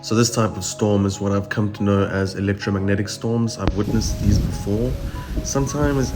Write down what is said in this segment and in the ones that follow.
So this type of storm is what I've come to know as electromagnetic storms. I've witnessed these before. Sometimes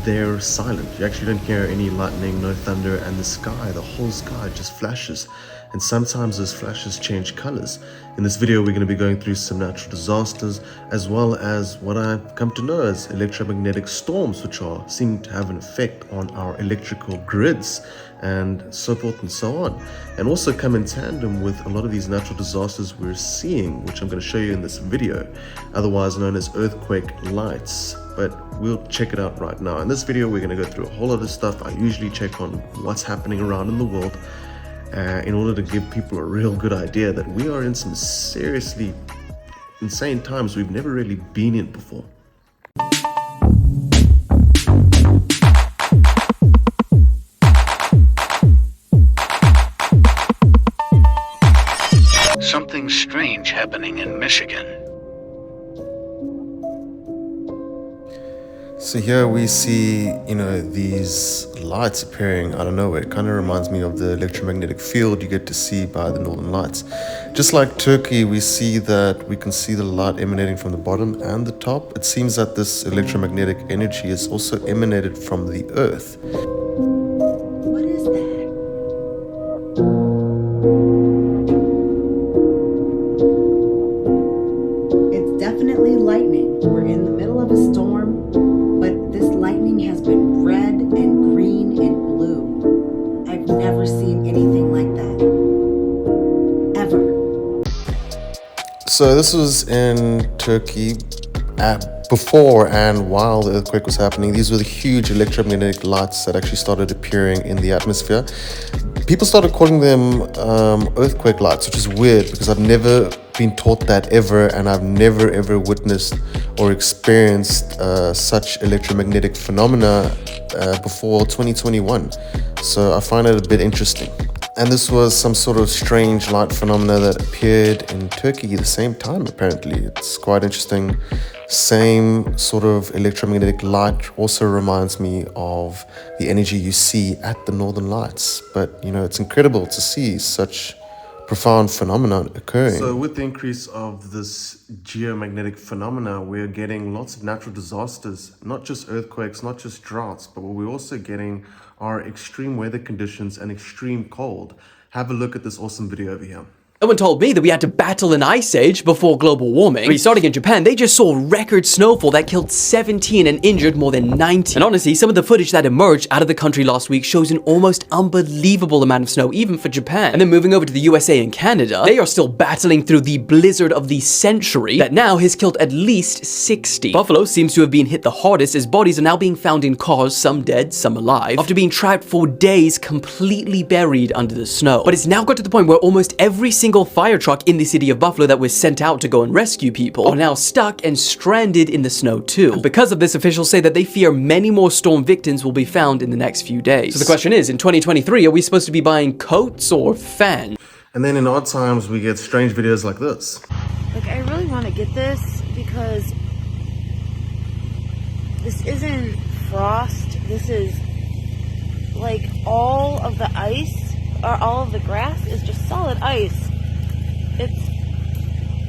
they're silent. You actually don't hear any lightning, no thunder, and the whole sky just flashes. And sometimes those flashes change colors. In this video, we're going to be going through some natural disasters, as well as what I've come to know as electromagnetic storms, which seem to have an effect on our electrical grids, and so forth and so on. And also come in tandem with a lot of these natural disasters we're seeing, which I'm going to show you in this video, otherwise known as earthquake lights. But we'll check it out right now. In this video, we're going to go through a whole lot of stuff. I usually check on what's happening around in the world in order to give people a real good idea that we are in some seriously insane times we've never really been in before. Something strange happening in Michigan. So here we see, these lights appearing out of nowhere. It kind of reminds me of the electromagnetic field you get to see by the Northern Lights. Just like Turkey, we can see the light emanating from the bottom and the top. It seems that this electromagnetic energy is also emanated from the earth. What is that? It's definitely lightning. We're in the middle of a storm, but this lightning has been red and green and blue. I've never seen anything like that. Ever. So this was in Turkey before and while the earthquake was happening. These were the huge electromagnetic lights that actually started appearing in the atmosphere. People started calling them earthquake lights, which is weird because I've never been taught that ever, and I've never ever witnessed or experienced such electromagnetic phenomena before 2021. So I find it a bit interesting. And this was some sort of strange light phenomena that appeared in Turkey at the same time, apparently. It's quite interesting. Same sort of electromagnetic light also reminds me of the energy you see at the Northern Lights. But, it's incredible to see such profound phenomena occurring. So with the increase of this geomagnetic phenomena, we're getting lots of natural disasters, not just earthquakes, not just droughts, but what we're also getting are extreme weather conditions and extreme cold. Have a look at this awesome video over here. Someone told me that we had to battle an ice age before global warming. Starting in Japan, they just saw record snowfall that killed 17 and injured more than 90. And honestly, some of the footage that emerged out of the country last week shows an almost unbelievable amount of snow, even for Japan. And then moving over to the USA and Canada, they are still battling through the blizzard of the century that now has killed at least 60. Buffalo seems to have been hit the hardest, as bodies are now being found in cars, some dead, some alive, after being trapped for days completely buried under the snow. But it's now got to the point where almost every single fire truck in the city of Buffalo that was sent out to go and rescue people are now stuck and stranded in the snow too. And because of this, officials say that they fear many more storm victims will be found in the next few days. So the question is, in 2023, are we supposed to be buying coats or fans? And then in odd times, we get strange videos like this. Like, I really want to get this because this isn't frost. This is like all of the ice or all of the grass is just solid ice.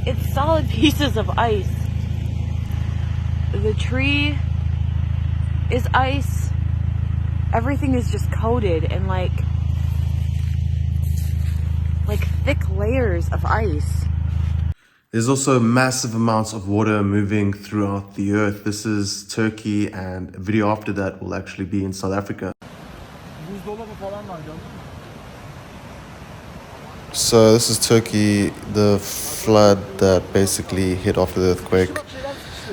It's solid pieces of ice. The tree is ice. Everything is just coated in like thick layers of ice. There's also massive amounts of water moving throughout the earth. This is Turkey, and a video after that will actually be in South Africa. So this is Turkey, the flood that basically hit after the earthquake,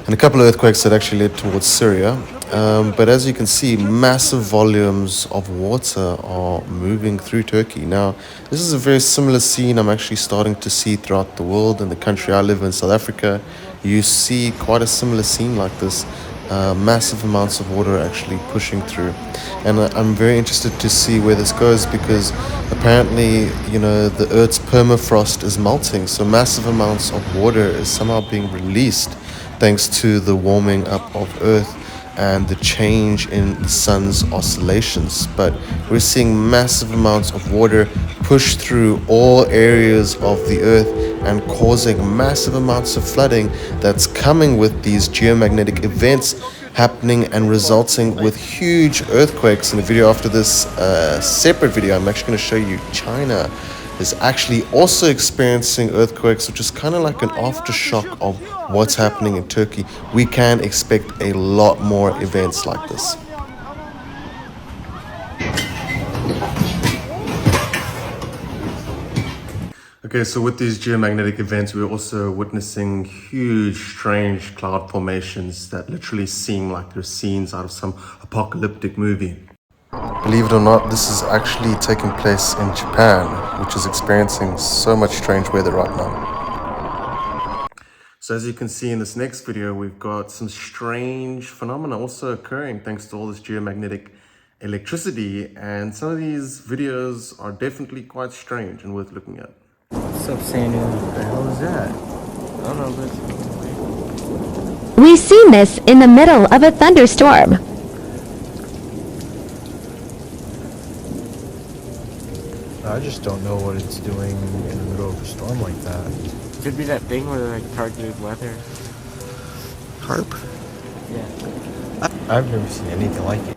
and a couple of earthquakes that actually led towards Syria. But as you can see, massive volumes of water are moving through Turkey. Now, this is a very similar scene I'm actually starting to see throughout the world. In the country I live in, South Africa, you see quite a similar scene like this. Massive amounts of water actually pushing through, and I'm very interested to see where this goes, because apparently the Earth's permafrost is melting, so massive amounts of water is somehow being released thanks to the warming up of Earth, and the change in the sun's oscillations. But we're seeing massive amounts of water push through all areas of the earth and causing massive amounts of flooding that's coming with these geomagnetic events happening and resulting with huge earthquakes. In the video after this separate video, I'm actually going to show you China is actually also experiencing earthquakes, which is kind of like an aftershock of what's happening in Turkey. We can expect a lot more events like this. Okay, so with these geomagnetic events, we're also witnessing huge, strange cloud formations that literally seem like they're scenes out of some apocalyptic movie. Believe it or not, this is actually taking place in Japan, which is experiencing so much strange weather right now. So as you can see in this next video, we've got some strange phenomena also occurring thanks to all this geomagnetic electricity, and some of these videos are definitely quite strange and worth looking at. What's up, Sanu? What the hell is that? I don't know, but... We seen this in the middle of a thunderstorm. I just don't know what it's doing in the middle of a storm like that. Could be that thing where they like targeted weather. HAARP? Yeah. I've never seen anything like it.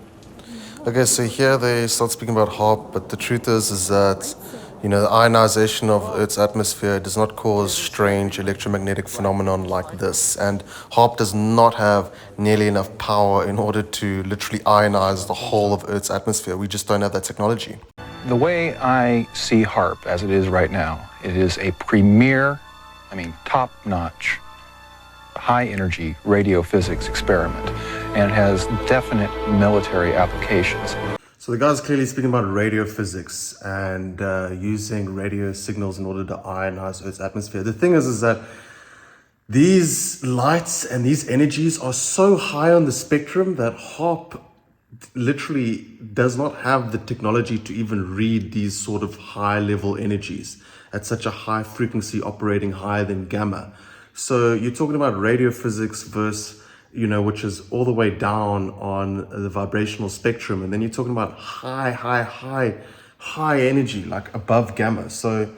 Okay, so here they start speaking about HAARP, but the truth is that, you know, the ionization of Earth's atmosphere does not cause strange electromagnetic phenomenon like this. And HAARP does not have nearly enough power in order to literally ionize the whole of Earth's atmosphere. We just don't have that technology. The way I see HAARP as it is right now, it is a premier, top-notch, high-energy radio physics experiment, and it has definite military applications. So the guy's clearly speaking about radio physics and using radio signals in order to ionize Earth's atmosphere. The thing is that these lights and these energies are so high on the spectrum that HAARP literally does not have the technology to even read these sort of high level energies at such a high frequency operating higher than gamma. So you're talking about radio physics versus, you know, which is all the way down on the vibrational spectrum. And then you're talking about high energy, like above gamma. So,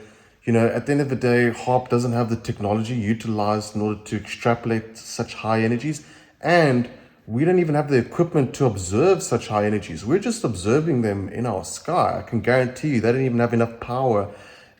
you know, at the end of the day, HAARP doesn't have the technology utilized in order to extrapolate such high energies. And we don't even have the equipment to observe such high energies. We're just observing them in our sky. I can guarantee you they don't even have enough power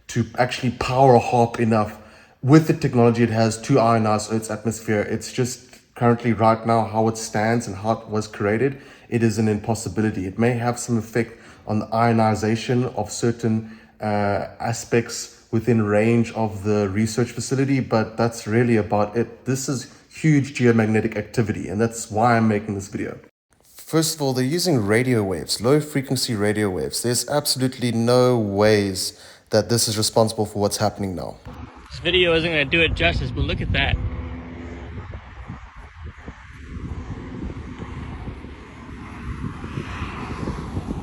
to actually power HAARP enough with the technology it has to ionize Earth's atmosphere. It's just currently right now how it stands and how it was created, it is an impossibility. It may have some effect on the ionization of certain aspects within range of the research facility, but that's really about it. This is huge geomagnetic activity, and that's why I'm making this video. First of all, they're using radio waves, low frequency radio waves. There's absolutely no ways that this is responsible for what's happening now. This video isn't going to do it justice, but look at that.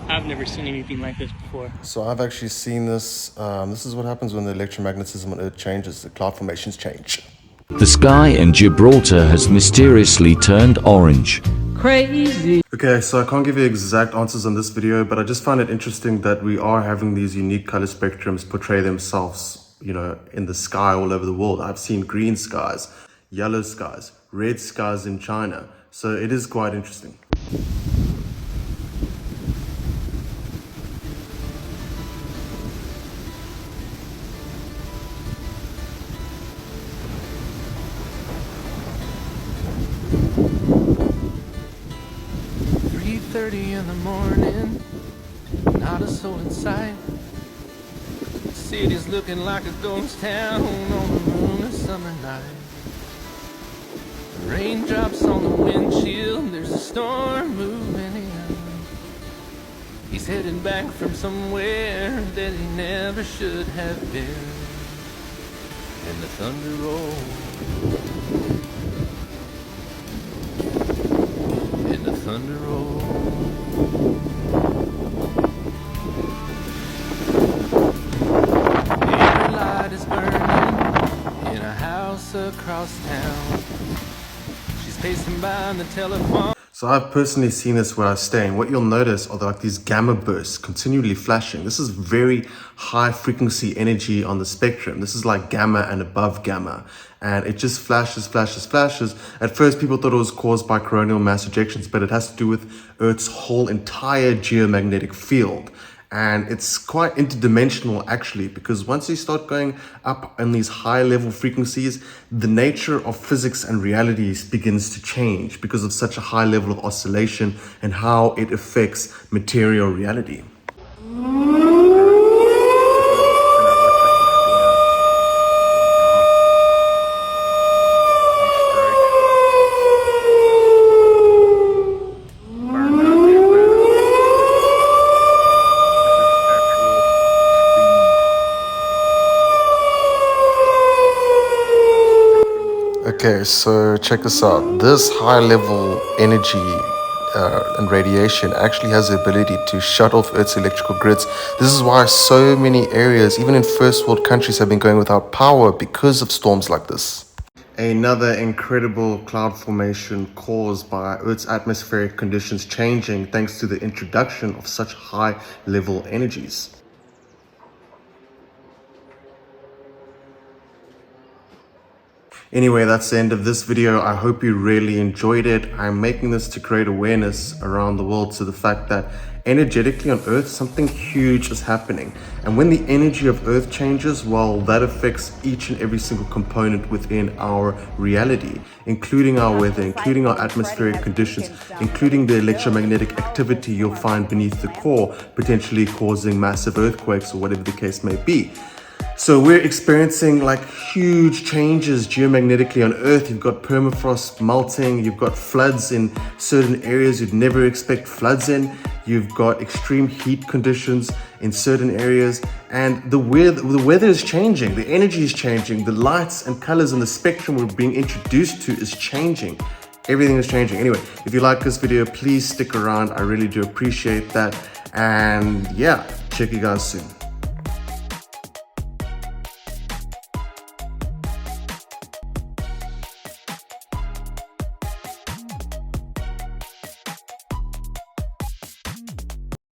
I've never seen anything like this before. So I've actually seen this. This is what happens when the electromagnetism on Earth changes. The cloud formations change. The sky in Gibraltar has mysteriously turned orange. Crazy. Okay, so I can't give you exact answers on this video, but I just find it interesting that we are having these unique color spectrums portray themselves, you know, in the sky all over the world. I've seen green skies, yellow skies, red skies in China. So it is quite interesting. In the morning, not a soul in sight. The city's looking like a ghost town on the moonlit summer night. Raindrops on the windshield, there's a storm moving in. He's heading back from somewhere that he never should have been. And the thunder rolls, and the thunder rolls. Every light is burning in a house across town. She's pacing by the telephone. So I've personally seen this where I stay, and what you'll notice are like these gamma bursts continually flashing. This is very high frequency energy on the spectrum. This is like gamma and above gamma, and it just flashes. At first people thought it was caused by coronal mass ejections, but it has to do with Earth's whole entire geomagnetic field. And it's quite interdimensional actually, because once you start going up on these high level frequencies, the nature of physics and realities begins to change because of such a high level of oscillation and how it affects material reality. Okay, so check this out. This high level energy and radiation actually has the ability to shut off Earth's electrical grids. This is why so many areas, even in first world countries, have been going without power because of storms like this. Another incredible cloud formation caused by Earth's atmospheric conditions changing thanks to the introduction of such high level energies. Anyway, that's the end of this video. I hope you really enjoyed it. I'm making this to create awareness around the world to the fact that energetically on Earth, something huge is happening. And when the energy of Earth changes, well, that affects each and every single component within our reality, including our weather, including our atmospheric conditions, including the electromagnetic activity you'll find beneath the core, potentially causing massive earthquakes or whatever the case may be. So we're experiencing like huge changes geomagnetically on Earth. You've got permafrost melting, you've got floods in certain areas you'd never expect floods in, you've got extreme heat conditions in certain areas, and the weather is changing, the energy is changing, the lights and colors and the spectrum we're being introduced to is changing. Everything is changing. Anyway, if you like this video, please stick around. I really do appreciate that. And yeah, check you guys soon.